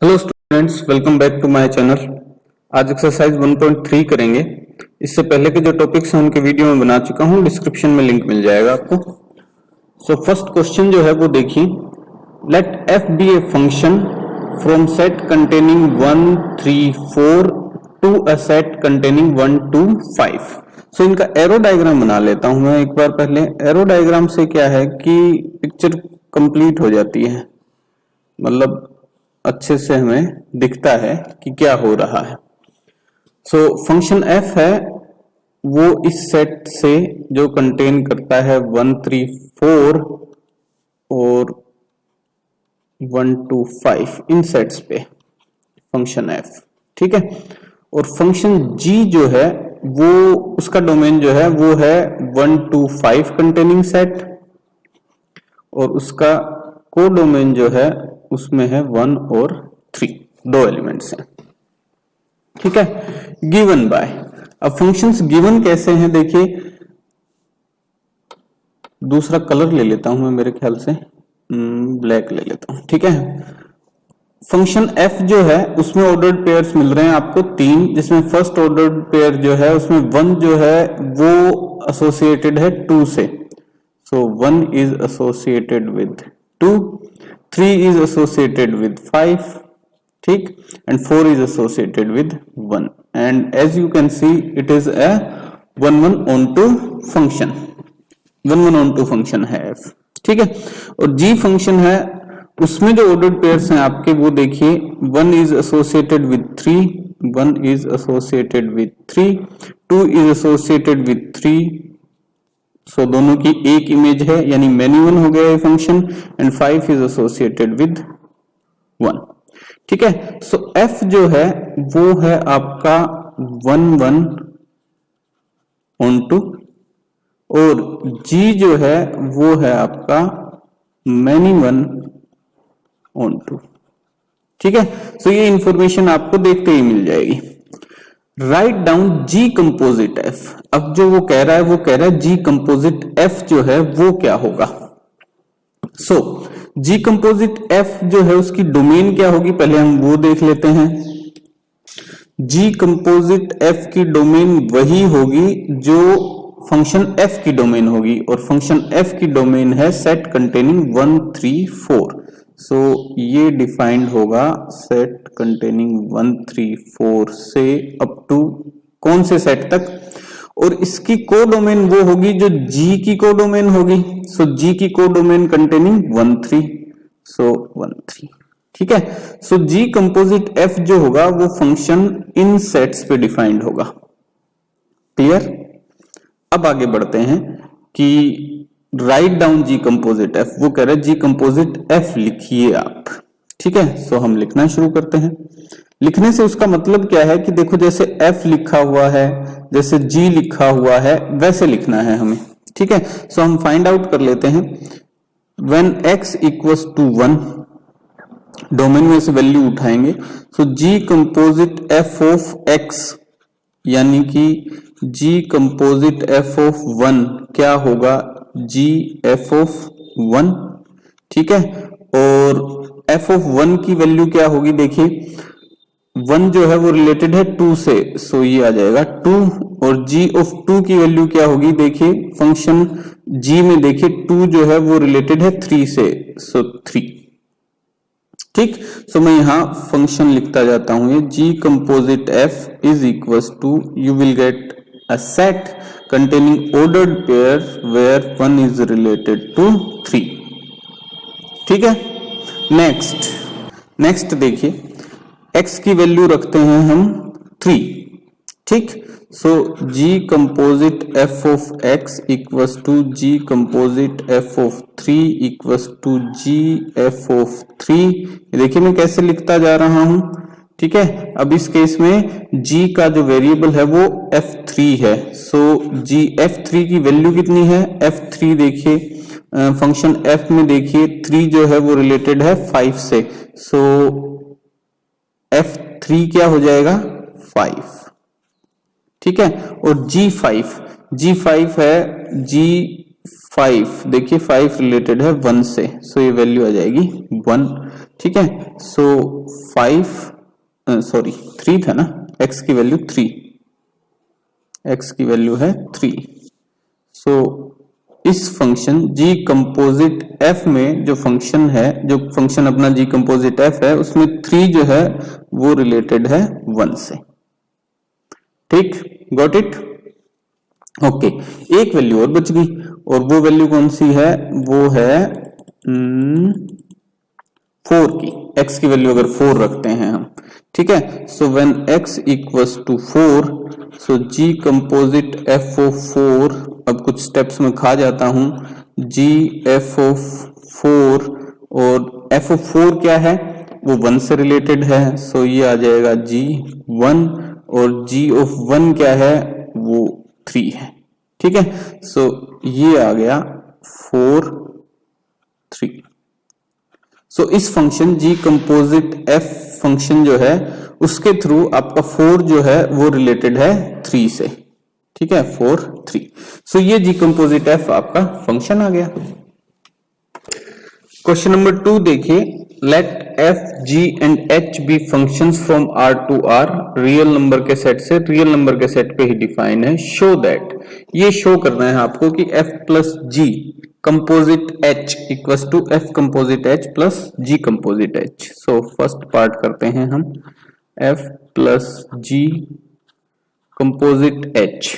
Hello students, welcome back to my channel. आज exercise 1.3 करेंगे। इससे पहले के जो टॉपिक्स हैं उनके वीडियो में बना चुका हूं, डिस्क्रिप्शन में लिंक मिल जाएगा आपको। सो फर्स्ट क्वेश्चन जो है वो देखिए, let f be a function from set containing 1 3 4 to a set containing 1 2 5। So इनका एरो डायग्राम बना लेता हूं मैं एक बार। पहले एरो डायग्राम से क्या है कि पिक्चर कंप्लीट हो जाती है, मतलब अच्छे से हमें दिखता है कि क्या हो रहा है। सो फंक्शन एफ है वो इस सेट से जो कंटेन करता है 1 3 4 और 1 2 5 इन सेट्स पे फंक्शन एफ, ठीक है। और फंक्शन जी जो है वो उसका डोमेन जो है वो है 1 2 5 कंटेनिंग सेट, और उसका को डोमेन जो है उसमें है 1 और 3, दो एलिमेंट्स हैं, ठीक है। गिवन बाय, अब फंक्शंस गिवन कैसे हैं देखिए, दूसरा कलर ले लेता हूं मैं, मेरे ख्याल से ब्लैक ले लेता हूं, ठीक है। फंक्शन एफ जो है उसमें ऑर्डर्ड पेयर्स मिल रहे हैं आपको 3, जिसमें फर्स्ट ऑर्डर्ड पेयर जो है उसमें 1 जो है वो एसोसिएटेड है 2 से, सो 1 is associated with 2, 3 is associated with 5, ठीक, and 4 is associated with 1, and as you can see it is a 1 1 on 2 function, 1 1 on 2 function है f, ठीक है। और g फंक्शन है उसमें जो ऑर्डर्ड पेयर्स हैं आपके वो देखिए, 1 is associated with 3, 1 is associated with 3, 2 is associated with 3, सो दोनों की एक इमेज है यानी मैनी वन हो गया ये function, and 5 is associated with 1, ठीक है। सो f जो है वो है आपका 1 1 on 2, और g जो है वो है आपका मैनी वन on 2, ठीक है। सो ये इंफॉर्मेशन आपको देखते ही मिल जाएगी। राइट डाउन जी कंपोजिट एफ, अब जो वो कह रहा है जी कंपोजिट एफ जो है वो क्या होगा। सो जी कंपोजिट एफ जो है उसकी डोमेन क्या होगी, पहले हम वो देख लेते हैं। जी कंपोजिट एफ की डोमेन वही होगी जो फंक्शन एफ की डोमेन होगी, और फंक्शन एफ की डोमेन है सेट कंटेनिंग 1 3 4। सो ये डिफाइंड होगा सेट कंटेनिंग 1 3 4 से अप टू कौन से सेट तक, और इसकी को डोमेन वो होगी जो जी की को डोमेन होगी। सो जी की को डोमेन कंटेनिंग 1 3, सो 1 3, ठीक है। सो जी कंपोजिट एफ जो होगा वो फंक्शन इन सेट्स पे डिफाइंड होगा। क्लियर? अब आगे बढ़ते हैं कि राइट डाउन जी कंपोजिट एफ, वो कह रहे हैं जी कंपोजिट एफ लिखिए आप, ठीक है। सो हम लिखना शुरू करते हैं। लिखने से उसका मतलब क्या है कि देखो जैसे एफ लिखा हुआ है, जैसे जी लिखा हुआ है, वैसे लिखना है हमें, ठीक है। सो हम फाइंड आउट कर लेते हैं। When x equals to 1, domain में से वैल्यू उठाएंगे, so g composite f of x यानी कि जी कंपोजिट एफ ऑफ 1 क्या होगा, जी एफ ऑफ 1, ठीक है। और एफ ऑफ 1 की वैल्यू क्या होगी, देखिए 1 जो है वो रिलेटेड है 2 से, सो ये आ जाएगा 2, और जी ऑफ 2 की वैल्यू क्या होगी, देखिए फंक्शन जी में देखिए 2 जो है वो रिलेटेड है 3 से, सो 3, ठीक। सो मैं यहां फंक्शन लिखता जाता हूं, ये G composite F is equals to, you will get a set containing ordered pair where 1 is related to 3, ठीक है। नेक्स्ट देखिए, x की वैल्यू रखते हैं हम 3, ठीक। So g composite f of x equals to g composite f of 3 equals to g f of 3। देखिए मैं कैसे लिखता जा रहा हूं, ठीक है। अब इस केस में g का जो वेरिएबल है वो f3 है, सो g f3 की वैल्यू कितनी है, f3 देखिए फंक्शन f में देखिए 3 जो है वो रिलेटेड है 5 से, सो f3 क्या हो जाएगा 5, ठीक है। और g5 है, g5 देखिए 5 रिलेटेड है 1 से, सो ये वैल्यू आ जाएगी 1, ठीक है। सो 3 था ना, x की वैल्यू 3, x की वैल्यू है 3। सो इस फंक्शन g कंपोजिट f में जो फंक्शन है, जो फंक्शन अपना g कंपोजिट f है, उसमें 3 जो है वो रिलेटेड है 1 से। ठीक, गॉट इट। ओके, एक वैल्यू और बच गई, और वो वैल्यू कौन सी है, वो है 4 की। x की वैल्यू अगर 4 रखते हैं हम, ठीक है। So when x equals to 4, so g composite f of 4, अब कुछ स्टेप्स में खा जाता हूं, g f ऑफ 4, और f ऑफ 4 क्या है, वो 1 से रिलेटेड है, सो ये आ जाएगा g 1, और g ऑफ 1 क्या है, वो 3 है। ठीक है, सो ये आ गया 4 3। सो इस function g composite f function जो है, उसके थ्रू आपका 4 जो है वो रिलेटेड है 3 से। ठीक है, 4 3। सो ये g कंपोजिट f आपका फंक्शन आ गया। क्वेश्चन नंबर 2 देखिए, let f g and h be functions from r to r, real number के सेट से रियल नंबर के सेट पे ही डिफाइन है। शो दैट, ये शो करना है आपको कि f plus g composite h equals to f composite h plus g composite h। So first part करते हैं हम, f plus g composite h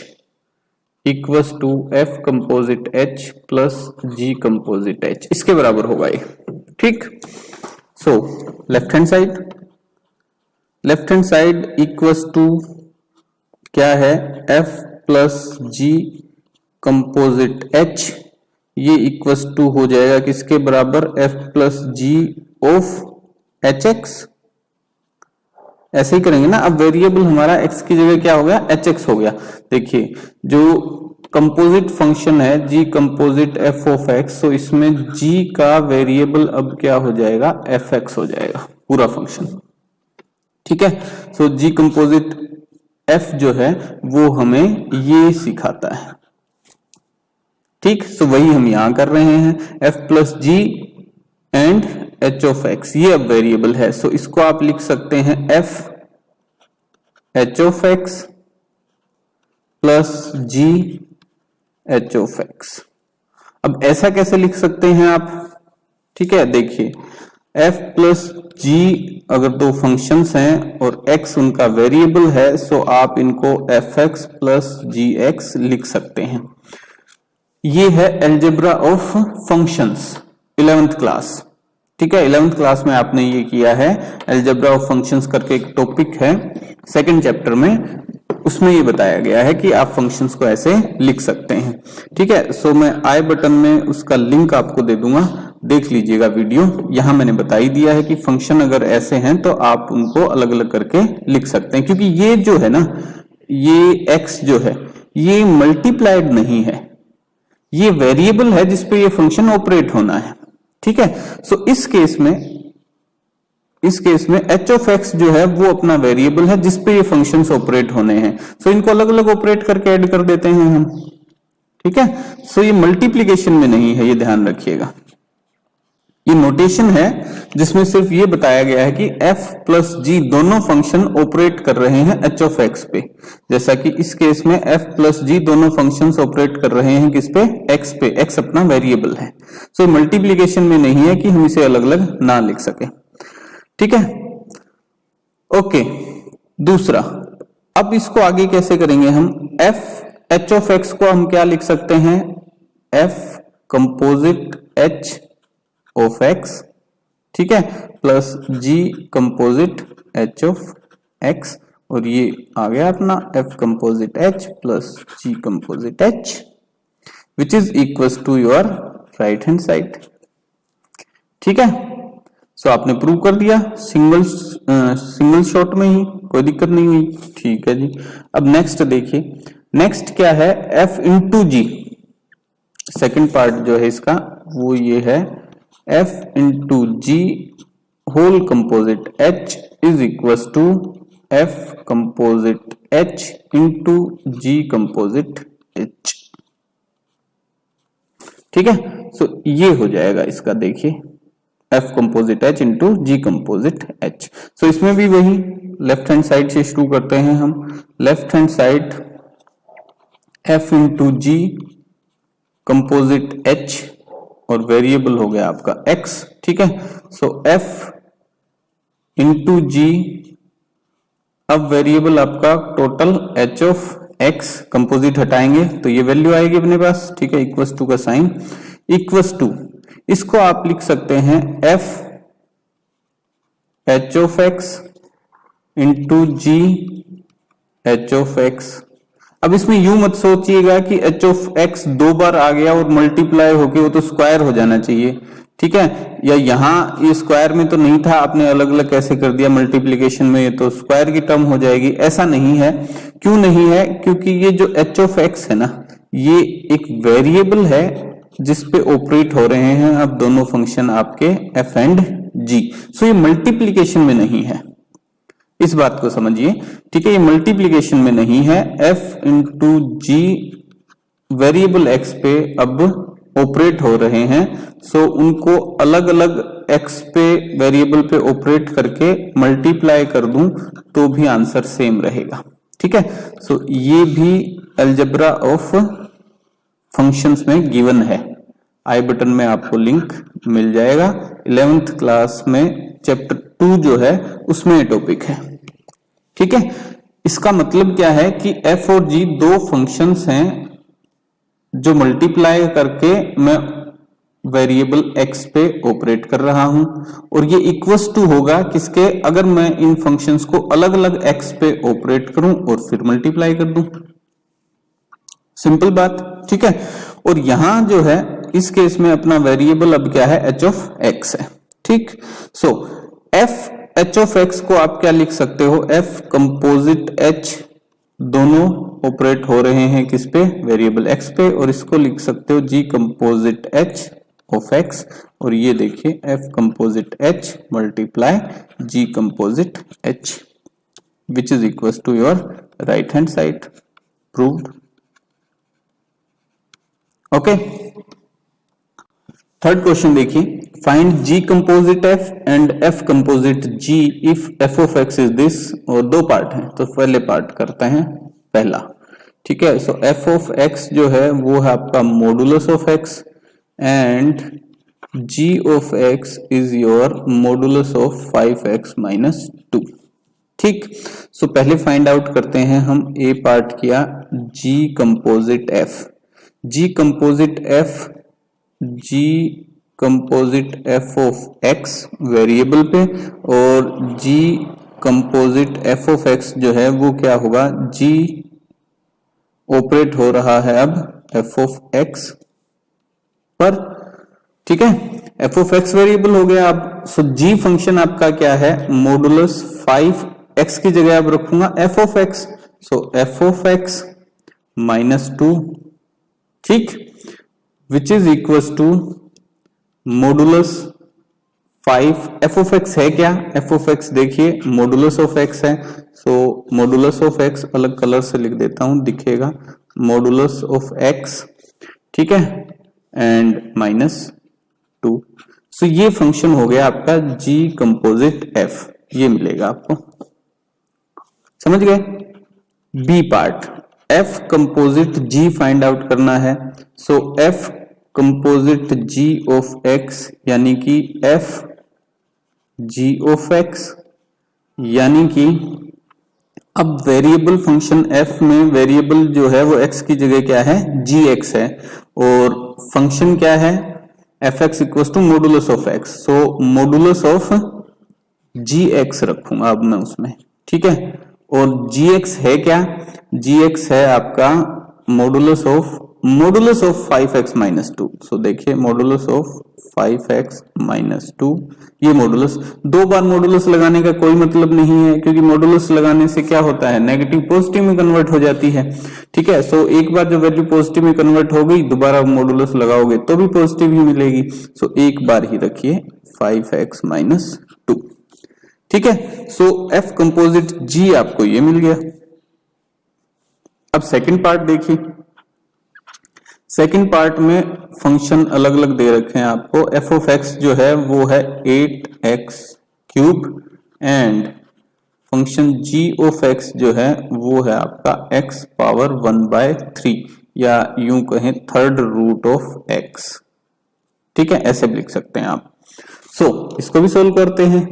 equals to f composite h plus g composite h, इसके बराबर होगा ये। ठीक, so left hand side equals to क्या है, f plus g composite h, ये इक्वल्स टू हो जाएगा किसके बराबर, f plus g of hx। ऐसे ही करेंगे ना, अब वेरिएबल हमारा x की जगह क्या हो गया, hx हो गया। देखिए जो कंपोजिट फंक्शन है g composite f of x, तो इसमें g का वेरिएबल अब क्या हो जाएगा, fx हो जाएगा पूरा फंक्शन। ठीक है, सो g कंपोजिट f जो है वो हमें ये सिखाता है। ठीक, सो वही हम यहां कर रहे हैं, f plus g and h of x, ये अब वेरिएबल है। सो इसको आप लिख सकते हैं f h of x plus g h of x। अब ऐसा कैसे लिख सकते हैं आप, ठीक है, देखिए f प्लस g अगर दो फंक्शंस हैं और x उनका वेरिएबल है, सो आप इनको fx प्लस gx लिख सकते हैं। ये है algebra of functions 11th class. ठीक है, 11th क्लास में आपने ये किया है, अलजेब्रा ऑफ फंक्शंस करके एक टॉपिक है सेकंड चैप्टर में, उसमें ये बताया गया है कि आप फंक्शंस को ऐसे लिख सकते हैं। ठीक है, सो मैं आई बटन में उसका लिंक आपको दे दूंगा, देख लीजिएगा वीडियो। यहां मैंने बता ही दिया है कि फंक्शन अगर ऐसे हैं तो आप उनको अलग अलग करके लिख सकते हैं, क्योंकि ये जो है ना, ये x जो है ये मल्टीप्लाइड नहीं है, ये वेरिएबल है जिसपे ये फंक्शन ऑपरेट होना है। ठीक है, सो इस केस में h ऑफ x जो है वो अपना वेरिएबल है जिसपे ये फंक्शंस ऑपरेट होने हैं। सो इनको अलग अलग ऑपरेट करके ऐड कर देते हैं हम। ठीक है, सो ये मल्टीप्लिकेशन में नहीं है, ये ध्यान रखिएगा। ये नोटेशन है जिसमें सिर्फ ये बताया गया है कि f प्लस g दोनों फंक्शन ऑपरेट कर रहे हैं h ऑफ x पे, जैसा कि इस केस में f प्लस g दोनों फंक्शंस ऑपरेट कर रहे हैं किस पे, x पे, x अपना वेरिएबल है। सो मल्टीप्लिकेशन में नहीं है कि हम इसे अलग अलग ना लिख सके। ठीक है, ओके। दूसरा, अब इसको आगे कैसे करेंगे हम, h ऑफ x को हम क्या लिख सकते हैं, f composite h of x, ठीक है, plus g composite h of x, और ये आ गया अपना f composite h plus g composite h, which is equals to your right hand side. ठीक है, सो आपने प्रूव कर दिया सिंगल शॉट में ही, कोई दिक्कत नहीं हुई। ठीक है जी, अब नेक्स्ट देखिए, नेक्स्ट क्या है, f into g, second part जो है इसका वो ये है, f into g whole composite h is equal to f composite h into ji composite h। ठीक है, सो ये हो जाएगा इसका, देखिए f composite h into g composite h। सो इसमें भी वही लेफ्ट हैंड साइड से शुरू करते हैं हम। Left hand side f into जी कंपोजिट h और वेरिएबल हो गया आपका x, ठीक है। सो f इंटू जी, अब वेरिएबल आपका total h of x, composite हटाएंगे तो ये वैल्यू आएगी अपने पास, ठीक है, इक्वस टू का साइन, इक्वस टू, इसको आप लिख सकते हैं f h of x into g h of x। अब इसमें यूं मत सोचिएगा कि h ऑफ x दो बार आ गया और मल्टीप्लाई होके वो तो स्क्वायर हो जाना चाहिए, ठीक है, या यहां ये स्क्वायर में तो नहीं था, आपने अलग अलग कैसे कर दिया मल्टीप्लिकेशन में, ये तो स्क्वायर की टर्म हो जाएगी, ऐसा नहीं है। क्यों नहीं है? क्योंकि ये जो h ऑफ x है ना, ये एक वेरिएबल है जिसपे ऑपरेट हो रहे हैं अब दोनों फंक्शन आपके f एंड g। सो ये मल्टीप्लिकेशन में नहीं है, इस बात को समझिए, ठीक है, ये मल्टीप्लिकेशन में नहीं है। f इंटू जी वेरिएबल x पे अब ऑपरेट हो रहे हैं, सो उनको अलग अलग x पे वेरिएबल पे ऑपरेट करके मल्टीप्लाई कर दूं तो भी आंसर सेम रहेगा, ठीक है। सो ये भी अलजेब्रा ऑफ फंक्शंस में गिवन है, आई बटन में आपको लिंक मिल जाएगा। 11th क्लास में चैप्टर 2 जो है उसमें ये टॉपिक है, ठीक है। इसका मतलब क्या है कि f और g दो फंक्शंस हैं जो मल्टीप्लाई करके मैं वेरिएबल x पे ऑपरेट कर रहा हूं, और ये इक्वस टू होगा किसके, अगर मैं इन फंक्शंस को अलग अलग x पे ऑपरेट करूं और फिर मल्टीप्लाई कर दूं, सिंपल बात, ठीक है। और यहां जो है इस केस में अपना वेरिएबल अब क्या है, h ऑफ x है, ठीक। सो f h ऑफ x को आप क्या लिख सकते हो, f कंपोजिट h, दोनों ऑपरेट हो रहे हैं किस पे, वेरिएबल x पे, और इसको लिख सकते हो g composite h of x, और ये देखिए f composite h multiply g composite h which is equal to your right hand side, proved. Okay, third question देखिए, find g composite f and f composite g if f of x is this, और दो part हैं तो पहले part करते हैं पहला, ठीक है। सो f ऑफ x जो है वो है आपका modulus of x and g ऑफ x is your modulus of 5x minus 2, ठीक। सो पहले फाइंड आउट करते हैं हम, a पार्ट किया g composite f, g composite f, g composite f of x variable पे, और g composite f of x जो है वो क्या होगा, g ऑपरेट हो रहा है अब f ऑफ x पर, ठीक है, f ऑफ x वेरिएबल हो गया अब। सो g फंक्शन आपका क्या है, मॉडुलस 5x की जगह अब रखूंगा f of x, so f of x minus 2, ठीक, which is equal to modulus 5, f of x है क्या, f ऑफ x देखिए मॉडुलस ऑफ x है, सो मॉडुलस ऑफ x अलग कलर से लिख देता हूं, दिखेगा मॉडुलस ऑफ x, ठीक है, एंड माइनस 2। सो ये फंक्शन हो गया आपका g कंपोजिट f, ये मिलेगा आपको, समझ गए। b part, f composite g find out करना है, सो f कंपोजिट g ऑफ x यानी कि f g ऑफ x, यानी कि अब वेरिएबल फंक्शन f में वेरिएबल जो है वो x की जगह क्या है, gx है, और फंक्शन क्या है, fx equal to modulus of x, so modulus of gx रखूंगा अब मैं उसमें, ठीक है। और gx है क्या, gx है आपका मॉडुलस ऑफ 5x माइनस 2, सो देखिए मॉडुलस ऑफ 5x माइनस 2, ये मॉडुलस, दो बार मॉडुलस लगाने का कोई मतलब नहीं है, क्योंकि मॉडुलस लगाने से क्या होता है, नेगेटिव पॉजिटिव में कन्वर्ट हो जाती है, ठीक है। सो एक बार जो वैल्यू पॉजिटिव में कन्वर्ट हो गई, दोबारा मॉडुलस लगाओगे तो भी पॉजिटिव ही मिलेगी, सो एक बार ही रखिए 5x माइनस 2, ठीक है। सो f कंपोजिट g आपको ये मिल गया। अब सेकंड पार्ट देखिए, सेकंड पार्ट में फंक्शन अलग अलग दे रखे हैं आपको। एफ ऑफ एक्स जो है वो है 8x cube and function g ऑफ x जो है वो है आपका x पावर 1/3 या यूं कहें थर्ड रूट ऑफ x। ठीक है, ऐसे भी लिख सकते हैं आप। इसको भी सोल्व करते हैं।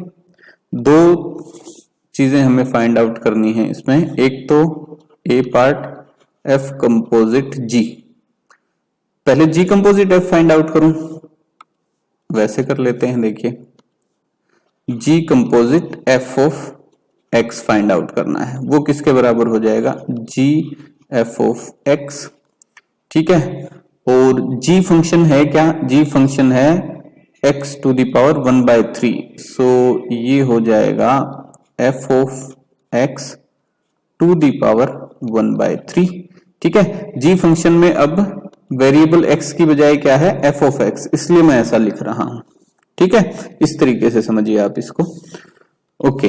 दो चीजें हमें फाइंड आउट करनी है इसमें। एक तो ए पार्ट f कंपोजिट g, पहले g composite f find out करूं, वैसे कर लेते हैं। देखिए g composite f of x find out करना है, वो किसके बराबर हो जाएगा, g f ऑफ x। ठीक है, और g फंक्शन है क्या, g फंक्शन है x to the power 1/3, so ये हो जाएगा f of x to the power 1/3। ठीक है, g फंक्शन में अब वेरिएबल x की बजाय क्या है, f ऑफ x, इसलिए मैं ऐसा लिख रहा हूं। ठीक है, इस तरीके से समझिए आप इसको। ओके,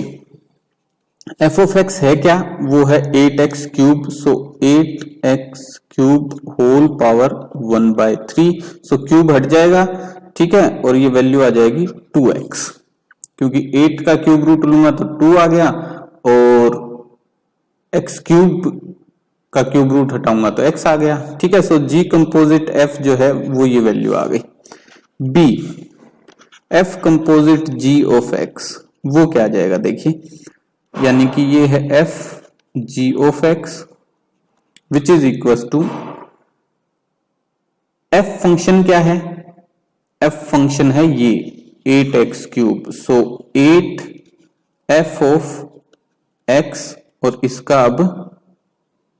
f ऑफ x है क्या, वो है 8x cube, so 8x cube whole power 1/3, so cube हट जाएगा। ठीक है, और ये वैल्यू आ जाएगी 2x, क्योंकि 8 का क्यूब रूट लूंगा तो 2 आ गया, और x क्यूब का क्यूब रूट हटाऊंगा तो x आ गया। ठीक है, सो g कंपोजिट f जो है वो ये वैल्यू आ गई। b f कंपोजिट g ऑफ x वो क्या आ जाएगा, देखिए, यानी कि ये है f g ऑफ x which is equal to f function क्या है, f फंक्शन है ये 8x cube, so 8 f of x, और इसका अब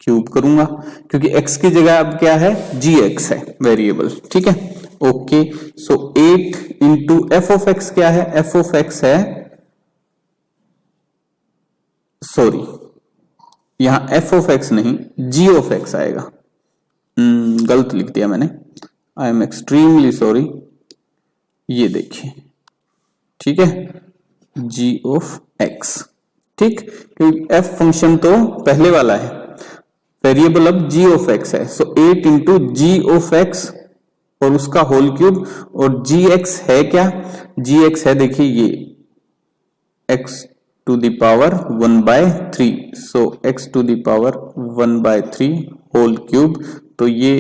क्यूब करूंगा क्योंकि x की जगह अब क्या है, gx है वेरिएबल। ठीक है, okay, so 8 into f of x क्या है, f ऑफ x है, सॉरी यहां f ऑफ x नहीं g ऑफ x आएगा, गलत लिख दिया मैंने, आई एम एक्सट्रीमली सॉरी। ये देखिए, ठीक है, g ऑफ x। ठीक, क्योंकि f फंक्शन तो पहले वाला है, वेरिएबल अब g ऑफ x है, सो 8 इंटू g ऑफ x और उसका होल क्यूब, और gx है क्या, gx है देखिए ये x to the power 1/3, so x to the power 1/3 whole cube, तो ये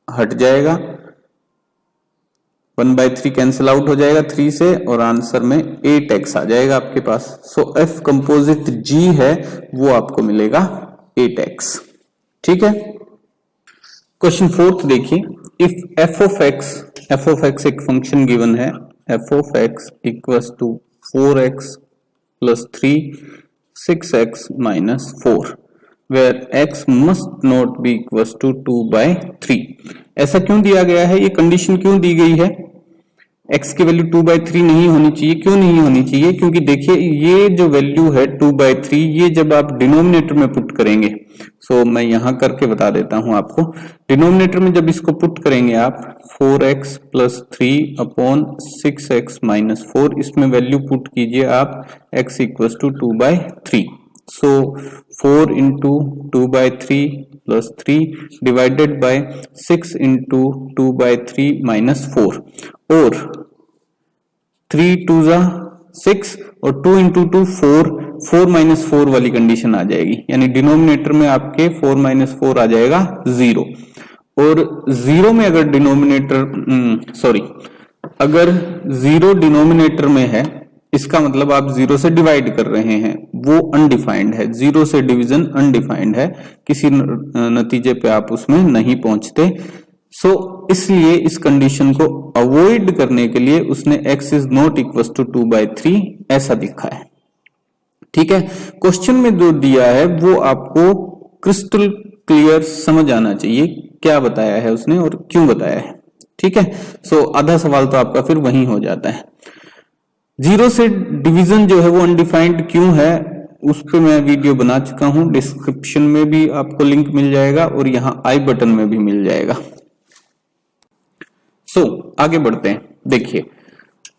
हट जाएगा, 1/3 कैंसिल आउट हो जाएगा 3 से, और आंसर में 8x आ जाएगा आपके पास। सो f कंपोजिट g है वो आपको मिलेगा 8x। ठीक है, क्वेश्चन 4 देखिए, इफ f ऑफ x एक फंक्शन गिवन है, f of x equals to 4x plus 3 6x minus 4 where x must not be equals to 2/3। ऐसा क्यों दिया गया है, ये कंडीशन क्यों दी गई है, x की वैल्यू 2/3 नहीं होनी चाहिए। क्यों नहीं होनी चाहिए, क्योंकि देखिए ये जो वैल्यू है 2/3, ये जब आप डिनोमिनेटर में पुट करेंगे, सो मैं यहां करके बता देता हूं आपको, डिनोमिनेटर में जब इसको पुट करेंगे आप 4x plus 3 upon 6x minus 4, इसमें वैल्यू पुट कीजिए आप x equals to 2/3, so 4 into 2/3 plus 3 divided by 6 into 2/3 minus 4, और 3 2 जा 6 और 2 इंटू 2 4, 4 माइनस 4 वाली कंडीशन आ जाएगी, यानी डिनोमिनेटर में आपके 4 माइनस 4 आ जाएगा 0, और 0 में अगर डिनोमिनेटर अगर 0 डिनोमिनेटर में है, इसका मतलब आप 0 से डिवाइड कर रहे हैं, वो अनडिफाइंड है, 0 से डिवीजन अनडिफाइंड है, किसी नतीजे पे आप उसमें नहीं पहुंचते। सो इसलिए इस कंडीशन को अवॉइड करने के लिए उसने x is not equal to 2/3 ऐसा दिखा है। ठीक है, क्वेश्चन में जो दिया है वो आपको क्रिस्टल क्लियर समझ आना चाहिए, क्या बताया है उसने और क्यों बताया है। ठीक है, सो आधा सवाल तो आपका फिर वहीं हो जाता है। 0 से डिवीजन जो है वो अनडिफाइंड क्यों है, उस पर मैं वीडियो बना चुका हूं, डिस्क्रिप्शन में भी आपको लिंक मिल जाएगा और यहां आई बटन में भी मिल जाएगा। आगे बढ़ते हैं। देखिए,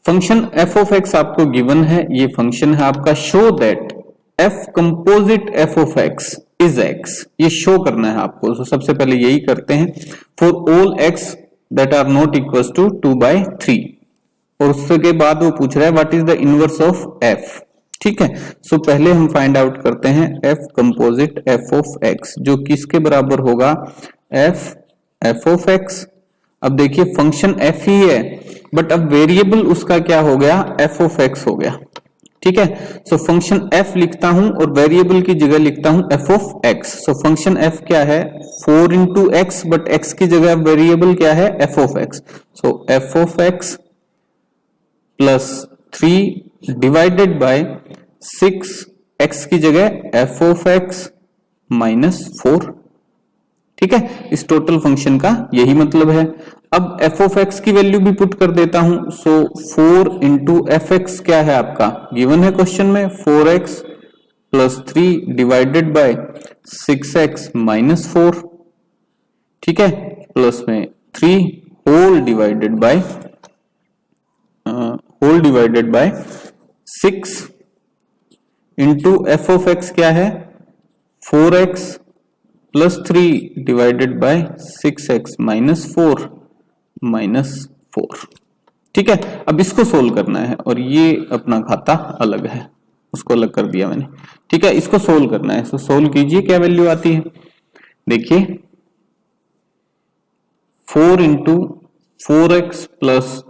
फंक्शन f ऑफ x आपको गिवन है, ये फंक्शन है आपका, show that f composite f of x is x, ये शो करना है आपको। तो सबसे पहले यही करते हैं, for all x that are not equal to 2/3, और उसके बाद वो पूछ रहा है what is the inverse of f. ठीक है, सो पहले हम फाइंड आउट करते हैं f composite f of x, जो किसके बराबर होगा, एफ ऑफ एक्स। अब देखिए फंक्शन एफ ही है, बट अब वेरिएबल उसका क्या हो गया, एफ ऑफ एक्स हो गया। ठीक है, सो फंक्शन एफ लिखता हूं और वेरिएबल की जगह लिखता हूं F of x. So function F क्या है, 4 इंटू एक्स, बट एक्स की जगह वेरिएबल क्या है, F of x. So F of x plus 3 divided by 6, x की जगह एफ ऑफ एक्स माइनस 4। ठीक है, इस टोटल फंक्शन का यही मतलब है। अब एफ ऑफ एक्स की वैल्यू भी पुट कर देता हूं, सो 4 इंटू एफ एक्स क्या है आपका, गिवन है क्वेश्चन में, 4x plus 3 divided by 6x minus 4। ठीक है, प्लस में 3 whole divided by 6 into f of x क्या है, 4x plus 3 divided by 6x minus 4 minus 4। ठीक है, अब इसको सोल्व करना है, और ये अपना खाता अलग है, उसको अलग कर दिया मैंने। ठीक है, इसको सोल्व करना है, तो सोल्व कीजिए, क्या वैल्यू आती है, देखिए 4 into 4x plus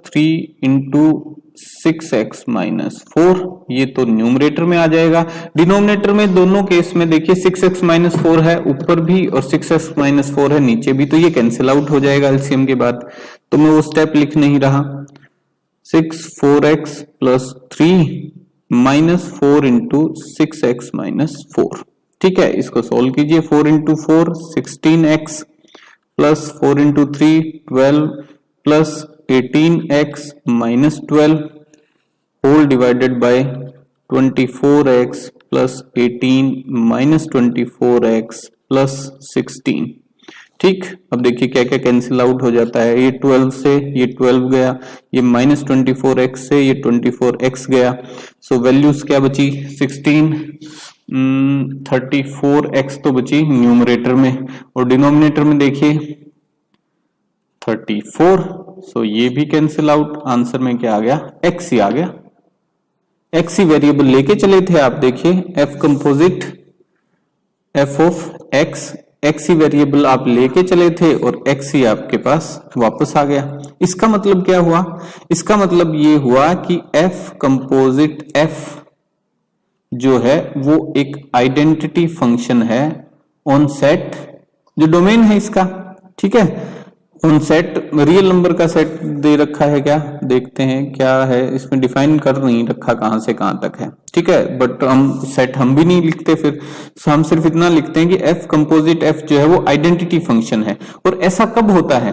3 into 6x minus 4, ये तो न्यूमरेटर में आ जाएगा। डिनोमिनेटर में दोनों केस में देखिए 6x माइनस 4 है ऊपर भी और 6x माइनस 4 है नीचे भी, तो ये कैंसिल आउट हो जाएगा एलसीएम के बाद, तो मैं वो स्टेप लिख नहीं रहा। 4x plus 3 minus 4 into 6x minus 4। ठीक है, इसको सोल्व कीजिए, 4 into 4 16x plus 4 into 3 12 plus 18x minus 12 whole divided by 24x plus 18 minus 24x plus 16। ठीक, अब देखिए क्या क्या कैंसिल आउट हो जाता है, ये 12 से ये 12 गया, ये माइनस 24x से ये 24x गया। सो वैल्यूज क्या बची, 16 34x तो बची न्यूमरेटर में, और डिनोमिनेटर में देखिए 34। सो ये भी कैंसिल आउट, आंसर में क्या आ गया, x ही आ गया। x ही वेरिएबल लेके चले थे आप, देखिए f composite f of x he variable आप लेके चले थे और x ही आपके पास वापस आ गया। इसका मतलब क्या हुआ, इसका मतलब ये हुआ कि f कंपोजिट f जो है वो एक आइडेंटिटी फंक्शन है ऑन सेट, जो डोमेन है इसका। ठीक है, ऑन सेट रियल नंबर का सेट दे रखा है, क्या देखते हैं क्या है, इसमें डिफाइन कर नहीं रखा कहां से कहां तक है। ठीक है, बट हम सेट हम भी नहीं लिखते फिर, हम सिर्फ इतना लिखते हैं कि f कंपोजिट f जो है वो आइडेंटिटी फंक्शन है। और ऐसा कब होता है,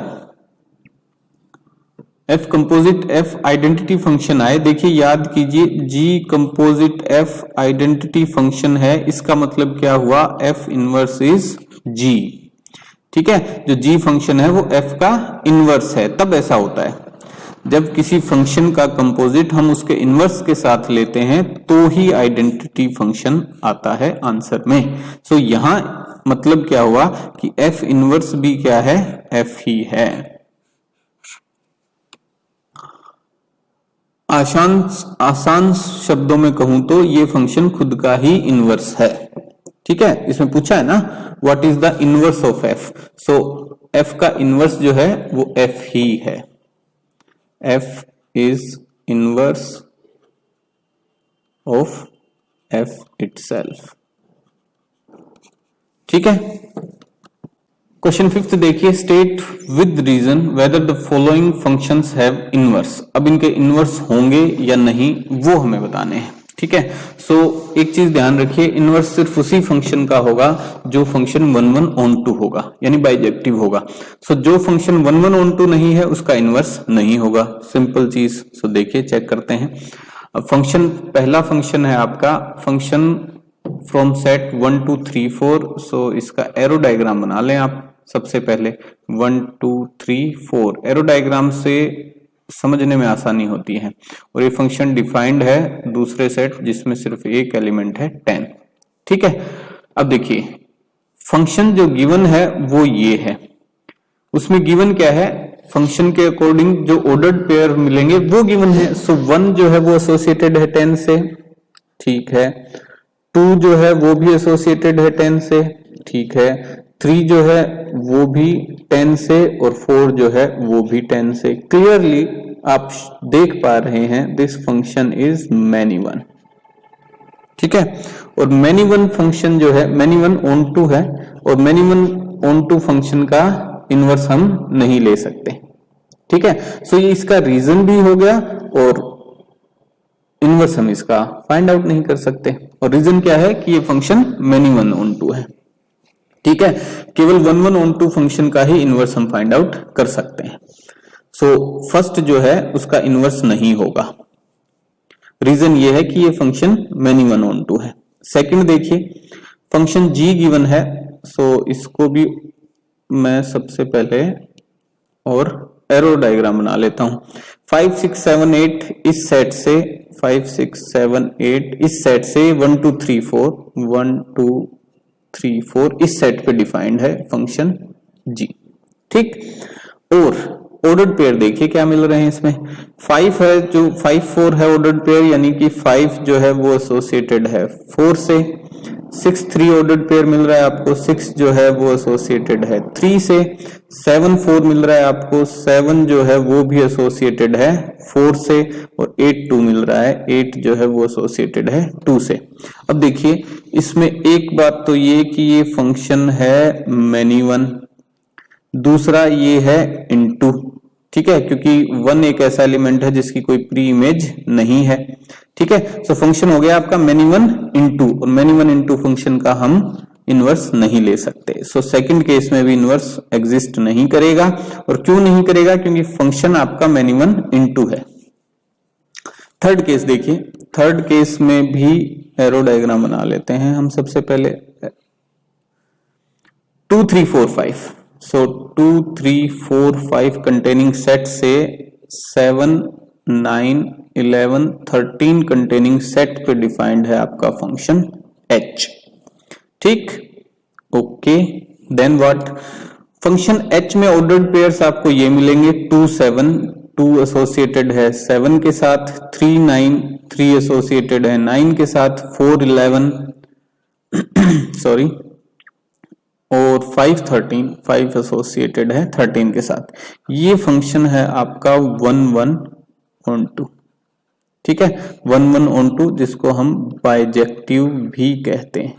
f composite f identity function आए, देखिए याद कीजिए g composite f identity function है, इसका मतलब क्या हुआ, f इनवर्स इज g। ठीक है, जो g फंक्शन है वो f का इनवर्स है, तब ऐसा होता है जब किसी फंक्शन का कंपोजिट हम उसके इनवर्स के साथ लेते हैं तो ही आइडेंटिटी फंक्शन आता है आंसर में। सो यहां मतलब क्या हुआ कि f इनवर्स भी क्या है, f ही है। आसान शब्दों में कहूं तो ये फंक्शन खुद का ही इनवर्स है। ठीक है, इसमें पूछा है ना what is the inverse of f, so f का इनवर्स जो है वो f ही है, f is inverse of f itself. ठीक है, क्वेश्चन 5 देखिए, state with reason whether the following functions have inverse. अब इनके इनवर्स होंगे या नहीं वो हमें बताने हैं। ठीक है, सो एक चीज ध्यान रखिए, इनवर्स सिर्फ उसी फंक्शन का होगा जो फंक्शन 1 1 on 2 होगा, यानी बाइजेक्टिव होगा। सो जो फंक्शन 1 1 on 2 नहीं है उसका इनवर्स नहीं होगा, सिंपल चीज। सो देखिए चेक करते हैं। अब फंक्शन, पहला फंक्शन है आपका फंक्शन फ्रॉम सेट 1 2 3 4। सो इसका एरो डायग्राम बना लें आप सबसे पहले, 1 2 3 4। एरो डायग्राम से समझने में आसानी होती है। और ये फंक्शन डिफाइंड है दूसरे सेट जिसमें सिर्फ एक एलिमेंट है 10। ठीक है। अब देखिए फंक्शन जो गिवन है वो ये है, उसमें गिवन क्या है, फंक्शन के अकॉर्डिंग जो ऑर्डर्ड पेयर मिलेंगे वो गिवन है। सो 1 जो है वो एसोसिएटेड है 10 से, ठीक है। 2 जो है वो भी एसोसिएटेड है 10 से, ठीक है। 3 जो है वो भी 10 से और 4 जो है वो भी 10 से। क्लियरली आप देख पा रहे हैं this function is many one, ठीक है। और मैनी वन फंक्शन जो है मैनी वन ऑन टू है, और many one onto function का इनवर्स हम नहीं ले सकते, ठीक है। सो ये इसका रीजन भी हो गया, और इनवर्स हम इसका फाइंड आउट नहीं कर सकते। और रीजन क्या है कि ये function many one onto है, ठीक है। केवल 1 1 ऑन टू फंक्शन का ही इनवर्स हम फाइंड आउट कर सकते हैं। सो फर्स्ट जो है उसका इनवर्स नहीं होगा, रीजन ये है कि ये function many one onto है। सेकंड देखिए फंक्शन g गिवन है, सो इसको भी मैं सबसे पहले और एरो डायग्राम बना लेता हूं। 5 6 7 8 इस सेट से 5 6 7 8 इस सेट से 1 2 3 4 1 2 3 4 इस सेट पे डिफाइंड है फंक्शन g, ठीक। और ऑर्डर्ड पेयर देखिए क्या मिल रहे हैं इसमें, 5 है जो 5 4 है ऑर्डर्ड पेयर, यानी कि 5 जो है वो एसोसिएटेड है 4 से। 6 3 ऑर्डर्ड पेयर मिल रहा है आपको, 6 जो है वो एसोसिएटेड है 3 से। 7 4 मिल रहा है आपको, 7 जो है वो भी एसोसिएटेड है 4 से। और 8 2 मिल रहा है, 8 जो है वो एसोसिएटेड है 2 से। अब देखिए इसमें एक बात तो ये कि ये फंक्शन है मैनी वन, दूसरा ये है इनटू, ठीक है, क्योंकि 1 एक ऐसा एलिमेंट है जिसकी कोई प्री इमेज नहीं है, ठीक है। सो फंक्शन हो गया आपका मैनी वन इनटू, और मैनी वन इनटू फंक्शन का हम इनवर्स नहीं ले सकते। सो सेकंड केस में भी इनवर्स एग्जिस्ट नहीं करेगा। और क्यों नहीं करेगा, क्योंकि फंक्शन आपका मैनी वन इनटू है। थर्ड केस देखिए, थर्ड केस में भी एरो डायग्राम बना लेते हैं हम सबसे पहले। 2 3 4 5, सो 2 3 4 5 कंटेनिंग सेट से 7 9 11 13 कंटेनिंग सेट पे डिफाइंड है आपका फंक्शन h, ठीक। Okay, then what, function h में ऑर्डर्ड पेयर्स आपको ये मिलेंगे 2 7, 2 एसोसिएटेड है 7 के साथ, 3 9, 3 एसोसिएटेड है 9 के साथ, 4 11 सॉरी, और 5 13, 5 एसोसिएटेड है 13 के साथ। ये फंक्शन है आपका 1 1 ऑन टू, ठीक है। 1 1 ऑन टू जिसको हम बाइजेक्टिव भी कहते हैं,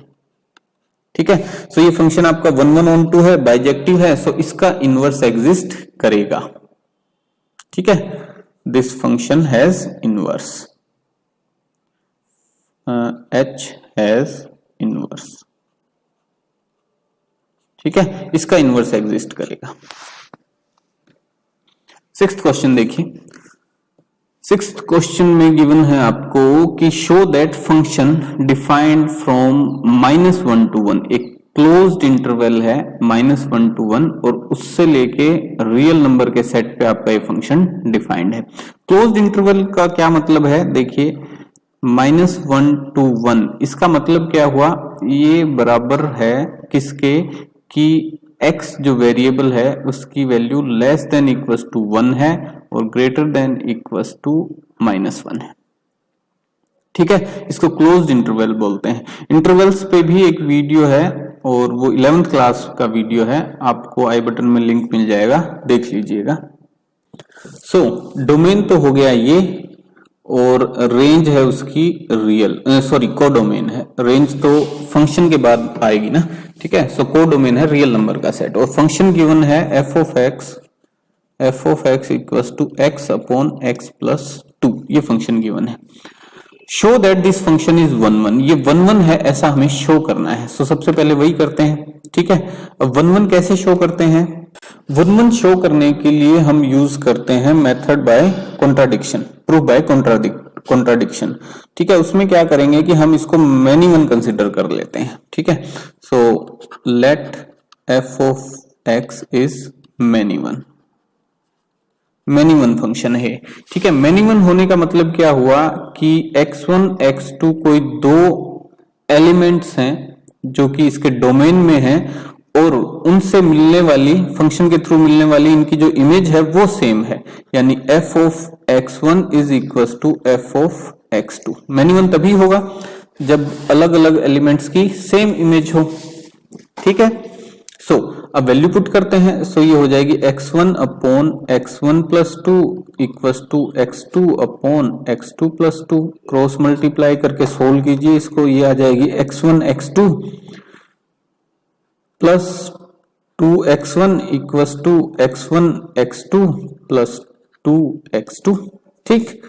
ठीक है। सो ये फंक्शन आपका 1 1 ऑन टू है, बाइजेक्टिव है, सो इसका इनवर्स एग्जिस्ट करेगा, ठीक है। This function has inverse, h has inverse, ठीक है, इसका इनवर्स एग्जिस्ट करेगा। सिक्स्थ क्वेश्चन देखिए, सिक्स्थ क्वेश्चन में गिवन है आपको कि show that function defined from -1 to 1, एक क्लोज्ड इंटरवल है -1 to 1, और उससे लेके रियल नंबर के सेट पे आपका ये फंक्शन डिफाइंड है। क्लोज्ड इंटरवल का क्या मतलब है, देखिए -1 to 1, इसका मतलब क्या हुआ, ये बराबर है किसके, कि x जो वेरिएबल है उसकी value less than equals to 1 है और ग्रेटर देन इक्वल्स टू -1 है, ठीक है। इसको क्लोज्ड इंटरवल बोलते हैं। इंटरवल्स पे भी एक वीडियो है, और वो 11th क्लास का वीडियो है, आपको आई बटन में लिंक मिल जाएगा, देख लीजिएगा। सो डोमेन तो हो गया ये, और रेंज है उसकी रियल, सॉरी कोडोमेन है, रेंज तो फंक्शन के बाद आएगी ना, ठीक है। सो कोडोमेन है रियल नंबर का सेट, और फंक्शन गिवन है f of x equals to x upon x plus 2, ये फंक्शन गिवन है। Show that this function is 1 1, ये 1 1 है ऐसा हमें शो करना है। सो सबसे पहले वही करते हैं, ठीक है। अब 1 1 कैसे शो करते हैं, 1 1 शो करने के लिए हम यूज करते हैं method by contradiction, proof by contradiction, ठीक है। उसमें क्या करेंगे कि हम इसको मैनी वन कंसिडर कर लेते हैं, ठीक है। So let f of x is many one, many one function है, ठीक है। मैनी वन होने का मतलब क्या हुआ कि x1 x2 कोई दो एलिमेंट्स हैं जो कि इसके डोमेन में हैं और उनसे मिलने वाली फंक्शन के थ्रू मिलने वाली इनकी जो इमेज है वो सेम है, यानी f of x1 is equal to f of x2। Many one तभी होगा जब अलग अलग एलिमेंट्स की सेम इमेज हो। ठीक है, सो अब वैल्यू पुट करते हैं। सो ये हो जाएगी x1 upon x1 plus two equal to x2 upon x2 plus two. Cross multiply करके सोल्व कीजिए इसको, ये आ जाएगी x1 x2 plus 2x1 equal to x1 x2 plus 2x2। ठीक,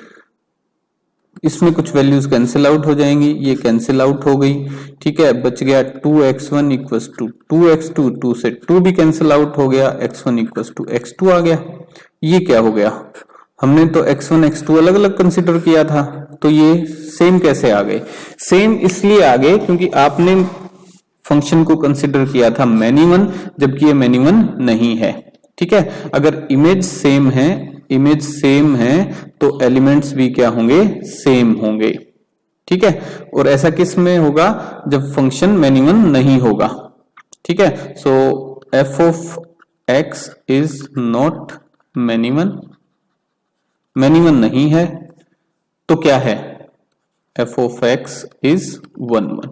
इसमें कुछ वैल्यूज कैंसिल आउट हो जाएंगी, ये कैंसिल आउट हो गई। ठीक है, बच गया 2x1 इक्वल टू 2x2, 2 से 2 भी कैंसिल आउट हो गया, x1 इक्वल टू x2 आ गया। ये क्या हो गया, हमने तो x1 x2 अलग अलग कंसिडर किया था, तो ये सेम कैसे आ गए? सेम इसलिए आ गए क्योंकि आपने फंक्शन को कंसिडर किया था मैनी वन, जबकि ये मैनी वन नहीं है। ठीक है, अगर इमेज सेम है तो एलिमेंट्स भी क्या होंगे, सेम होंगे। ठीक है, और ऐसा किस में होगा, जब फंक्शन मैनी वन नहीं होगा। ठीक है, सो f of x is not many one, many one नहीं है तो क्या है, f ऑफ x इज 1 1।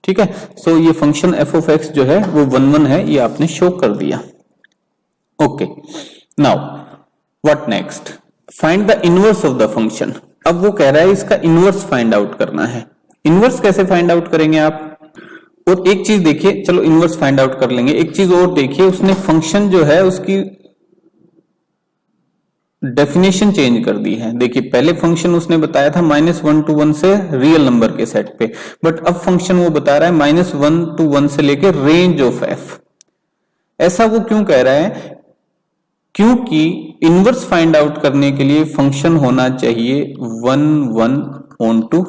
ठीक है, सो ये फंक्शन f ऑफ x जो है वो 1 1 है, ये आपने शो कर दिया। Okay, now what next, find the inverse of the function. अब वो कह रहा है इसका इनवर्स फाइंड आउट करना है। इनवर्स कैसे फाइंड आउट करेंगे आप? और एक चीज देखिए, चलो इनवर्स फाइंड आउट कर लेंगे, एक चीज और देखिए, उसने फंक्शन जो है उसकी डेफिनेशन चेंज कर दी है। देखिए पहले फंक्शन उसने बताया था -1 to 1 से रियल नंबर के सेट पे, बट अब फंक्शन वो बता रहा है -1 to 1 से लेके रेंज ऑफ f। ऐसा वो क्यों कह रहा है? क्योंकि इनवर्स फाइंड आउट करने के लिए फंक्शन होना चाहिए 1 1 ऑन टू।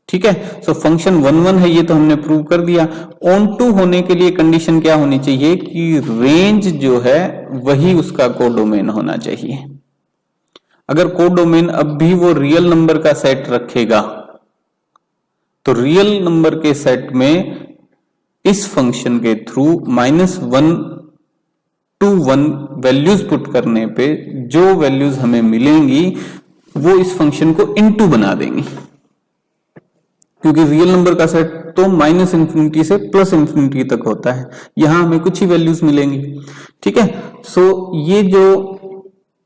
ठीक है, सो फंक्शन 1 1 है, ये तो हमने प्रूव कर दिया। ऑन टू होने के लिए कंडीशन क्या होनी चाहिए कि रेंज जो है वही उसका कोडोमेन होना चाहिए। अगर कोडोमेन अब भी वो रियल नंबर का सेट रखेगा तो रियल नंबर के सेट में इस फंक्शन के थ्रू -1 to 1 वैल्यूज पुट करने पे जो वैल्यूज हमें मिलेंगी वो इस फंक्शन को इनटू बना देंगी, क्योंकि रियल नंबर का सेट तो -∞ से +∞ तक होता है, यहां हमें कुछ ही वैल्यूज मिलेंगी। ठीक है, सो ये जो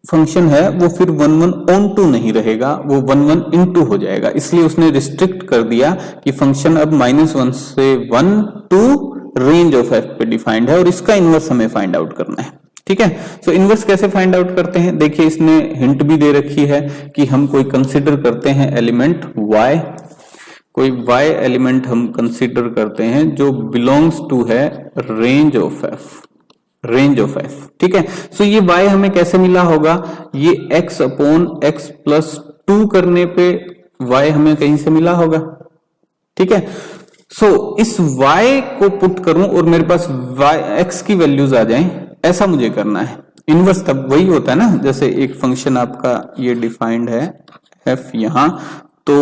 फंक्शन है वो फिर 1 1 ऑन टू नहीं रहेगा, वो 1 1 इनटू हो जाएगा। इसलिए उसने रिस्ट्रिक्ट कर दिया कि फंक्शन अब -1 से 1 टू रेंज ऑफ f पे डिफाइंड है और इसका इनवर्स हमें फाइंड आउट करना है। ठीक है, सो इनवर्स कैसे फाइंड आउट करते हैं? देखिए इसने हिंट भी दे रखी है कि हम कोई कंसिडर करते हैं एलिमेंट y, कोई y एलिमेंट हम कंसिडर करते हैं जो बिलोंग्स टू है range of f, range of f। ठीक है, सो ये y हमें कैसे मिला होगा? ये x अपॉन x प्लस 2 करने पे y हमें कहीं से मिला होगा। ठीक है, सो इस y को पुट करूं और मेरे पास x की वैल्यूज आ जाएं, ऐसा मुझे करना है। इनवर्स तब वही होता है ना, जैसे एक फंक्शन आपका ये डिफाइंड है f यहां, तो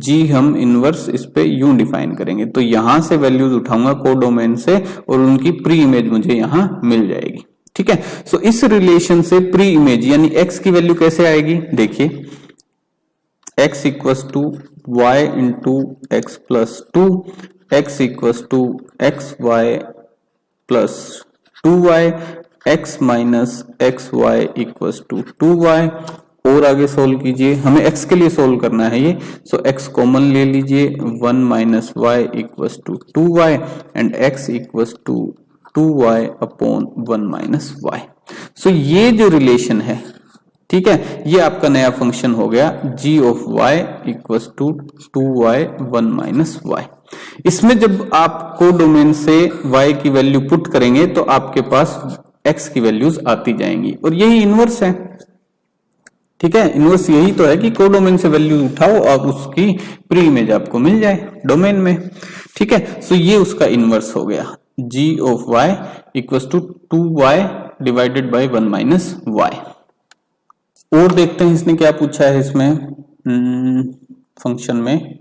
g हम इनवर्स इस पे यूं डिफाइन करेंगे, तो यहां से वैल्यूज उठाऊंगा कोडोमेन से और उनकी प्री इमेज मुझे यहां मिल जाएगी। ठीक है, सो इस रिलेशन से प्री इमेज यानी x की वैल्यू कैसे आएगी? देखिए x equals to y into x plus 2, x equals to x y plus 2y, x minus x y equals to 2y। और आगे सोल्व कीजिए, हमें x के लिए सोल्व करना है ये, सो x कॉमन ले लीजिए, 1 minus Y equals to 2y and x equals to 2y upon 1 minus Y. So ये जो रिलेशन है, ठीक है, ये आपका नया फंक्शन हो गया g of y equals to 2y 1 minus y. इसमें जब आप कोडोमेन से y की वैल्यू पुट करेंगे तो आपके पास x की वैल्यूज आती जाएंगी, और यही इनवर्स है। ठीक है, इनवर्स यही तो है कि कोडोमेन से वैल्यू उठाओ और उसकी प्री इमेज आपको मिल जाए डोमेन में। ठीक है, सो ये उसका इनवर्स हो गया, g of y equals to 2y divided by 1 minus y. और देखते हैं इसने क्या पूछा है इसमें फंक्शन में।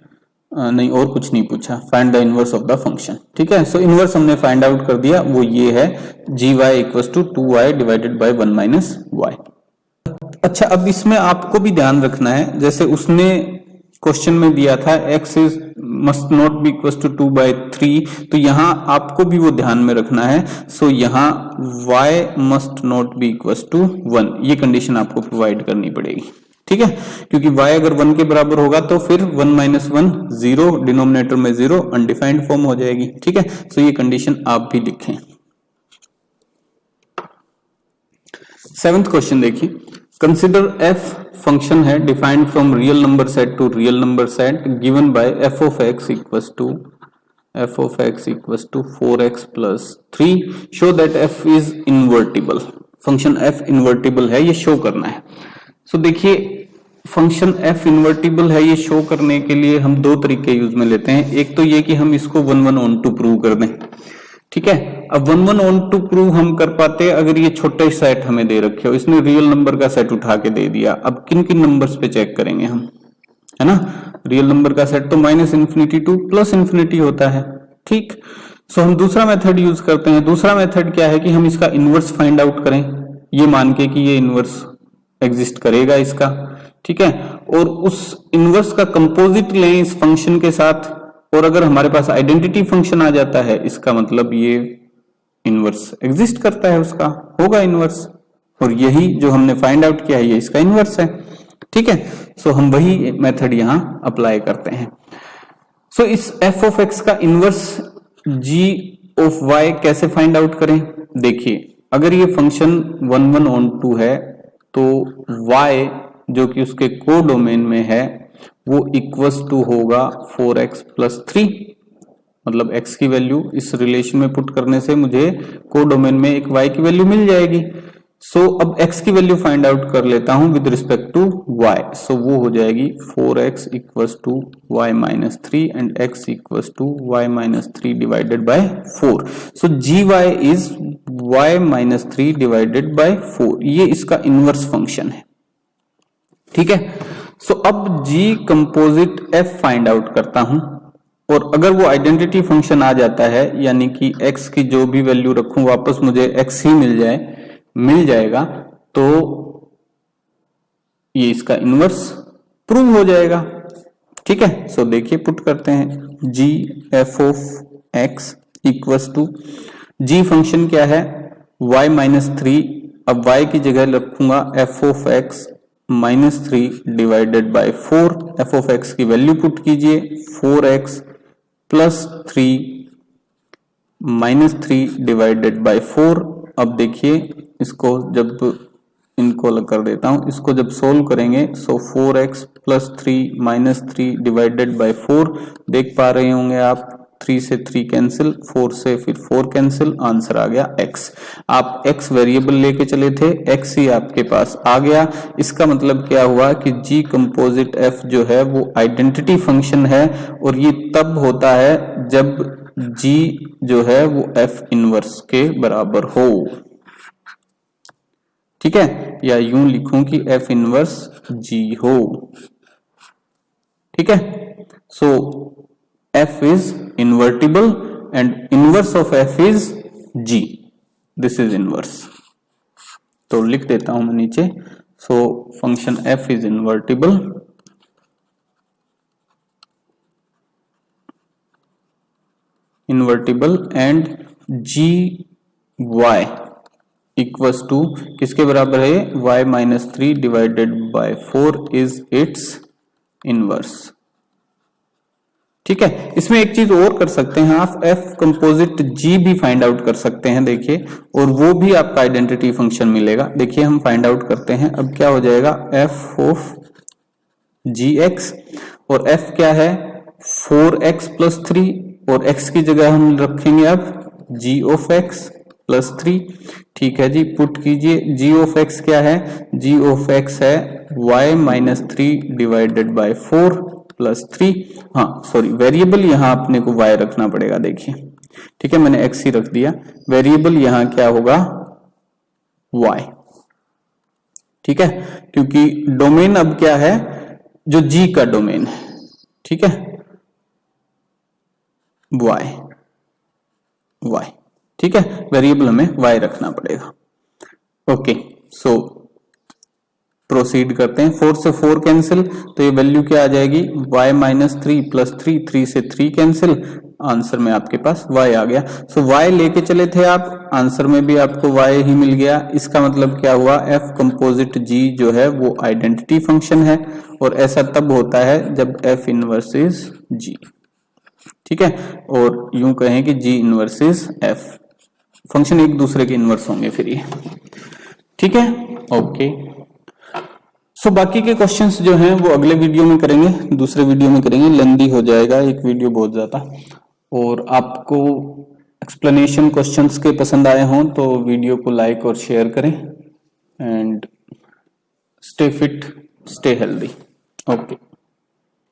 नहीं और कुछ नहीं पूछा, find the inverse of the function. ठीक है, सो इनवर्स हमने फाइंड आउट कर दिया, वो ये है G Y equal to 2y divided by 1 minus Y. अच्छा, अब इसमें आपको भी ध्यान रखना है, जैसे उसने क्वेश्चन में दिया था x is must not be equal to 2/3, तो यहाँ आपको भी वो ध्यान में रखना है। सो यहाँ y must not be equal to 1, ये कंडीशन आपको प्रोवाइड करनी पड़ेगी। ठीक है, क्योंकि y अगर 1 के बराबर होगा तो फिर 1 माइनस 1 0, डिनोमिनेटर में 0, अनडिफाइंड फॉर्म हो जाएगी। ठीक है, सो ये कंडीशन आप भी लिखें। 7th क्वेश्चन देखिए, कंसिडर f फंक्शन है defined from real number set to real number set given by f of x equals to 4x plus 3, show that f is invertible. Function f invertible है, ये show करना है। सो देखिए, function f invertible है ये show करने के लिए हम दो तरीके यूज में लेते हैं। एक तो ये कि हम इसको 1 ऑन टू प्रूव कर दें। ठीक है, अब 1 ऑन टू प्रूव हम कर पाते अगर ये छोटा सेट हमें दे रखे हो, इसने रियल नंबर का सेट उठा के दे दिया। अब किन किन नंबर्स पे चेक करेंगे हम, है ना? रियल नंबर का सेट तो -∞ टू +∞ होता है। ठीक, सो हम दूसरा मेथड यूज करते हैं। दूसरा मेथड क्या है कि हम इसका इनवर्स फाइंड आउट करें, ये मान के कि ये इनवर्स एग्जिस्ट करेगा इसका। ठीक है, और उस इनवर्स का कंपोजिट लें इस फंक्शन के साथ, और अगर हमारे पास आइडेंटिटी फंक्शन आ जाता है इसका मतलब ये इनवर्स एग्जिस्ट करता है, उसका होगा इनवर्स, और यही जो हमने फाइंड आउट किया है ये इसका इनवर्स है। ठीक है, सो हम वही मेथड यहां अप्लाई करते हैं। सो इस f ऑफ x का इनवर्स g ऑफ y कैसे फाइंड आउट करें? देखिए, अगर ये फंक्शन 1 ऑन टू है तो y जो कि उसके को डोमेन में है वो इक्वल्स टू होगा 4x प्लस 3, मतलब x की वैल्यू इस रिलेशन में पुट करने से मुझे को डोमेन में एक y की वैल्यू मिल जाएगी। सो अब x की वैल्यू फाइंड आउट कर लेता हूं with respect to y। So वो हो जाएगी 4x equals to y minus 3 and x equals to y minus 3 divided by 4। So gy is y minus 3 divided by 4, ये इसका इनवर्स फंक्शन है। ठीक है, सो अब g composite f find out करता हूं, और अगर वो आइडेंटिटी फंक्शन आ जाता है यानी कि x की जो भी वैल्यू रखूं वापस मुझे x ही मिल जाएगा, तो ये इसका इनवर्स प्रूव हो जाएगा। ठीक है, सो देखिए पुट करते हैं g f of x equals to, g function क्या है y माइनस 3, अब y की जगह रखूंगा f of x minus 3 divided by 4। f of x की वैल्यू पुट कीजिए 4x plus 3 minus 3 divided by 4। अब देखिए इसको जब इनको अलग कर देता हूं, इसको जब सोल्व करेंगे सो 4x plus 3 minus 3 divided by 4, देख पा रहे होंगे आप 3 से 3 कैंसिल, 4 से फिर 4 कैंसिल, आंसर आ गया x। आप x वेरिएबल लेके चले थे, x ही आपके पास आ गया। इसका मतलब क्या हुआ कि g कंपोजिट f जो है वो आइडेंटिटी फंक्शन है, और ये तब होता है जब g जो है वो f इनवर्स के बराबर हो। ठीक है, या यूं लिखूं कि f इनवर्स g हो। ठीक है, सो f is invertible and inverse of f is g, this is inverse। तो लिख देता हूं मैं नीचे, so function f is invertible and g y equals to किसके बराबर है, y minus 3 divided by 4 is its inverse. ठीक है, इसमें एक चीज और कर सकते हैं आप, f कंपोजिट g भी फाइंड आउट कर सकते हैं। देखिए, और वो भी आपका आइडेंटिटी फंक्शन मिलेगा। देखिए हम फाइंड आउट करते हैं, अब क्या हो जाएगा f ऑफ gx, और f क्या है 4x प्लस 3, और x की जगह हम रखेंगे अब g ऑफ x प्लस 3। ठीक है जी, पुट कीजिए, g ऑफ x क्या है, g ऑफ x है y minus 3 divided by 4 plus 3। हाँ सॉरी, वेरिएबल यहां अपने को y रखना पड़ेगा। देखिए, ठीक है, मैंने x ही रख दिया, वेरिएबल यहां क्या होगा y। ठीक है, क्योंकि डोमेन अब क्या है जो g का डोमेन है। ठीक है, वाई, वाई, ठीक है, वेरिएबल हमें वाई रखना पड़ेगा। ओके, सो प्रोसीड करते हैं। 4 से 4 कैंसिल, तो ये वैल्यू क्या आ जाएगी, y माइनस 3 प्लस 3, 3 से 3 कैंसिल, आंसर में आपके पास y आ गया। सो y लेके चले थे आप, आंसर में भी आपको y ही मिल गया। इसका मतलब क्या हुआ, f कंपोजिट g जो है वो आइडेंटिटी फंक्शन है, और ऐसा तब होता है जब f इनवर्स इज g, ठीक है, और यूं कहें कि g inverse is f, function एक दूसरे के इनवर्स होंगे फिर ये, ठीक है। ओके, सो बाकी के क्वेश्चंस जो हैं वो अगले वीडियो में करेंगे, दूसरे वीडियो में करेंगे, लेंदी हो जाएगा एक वीडियो बहुत ज्यादा। और आपको एक्सप्लेनेशन क्वेश्चंस के पसंद आए हों तो वीडियो को लाइक और शेयर करें, and stay fit, stay healthy. Okay.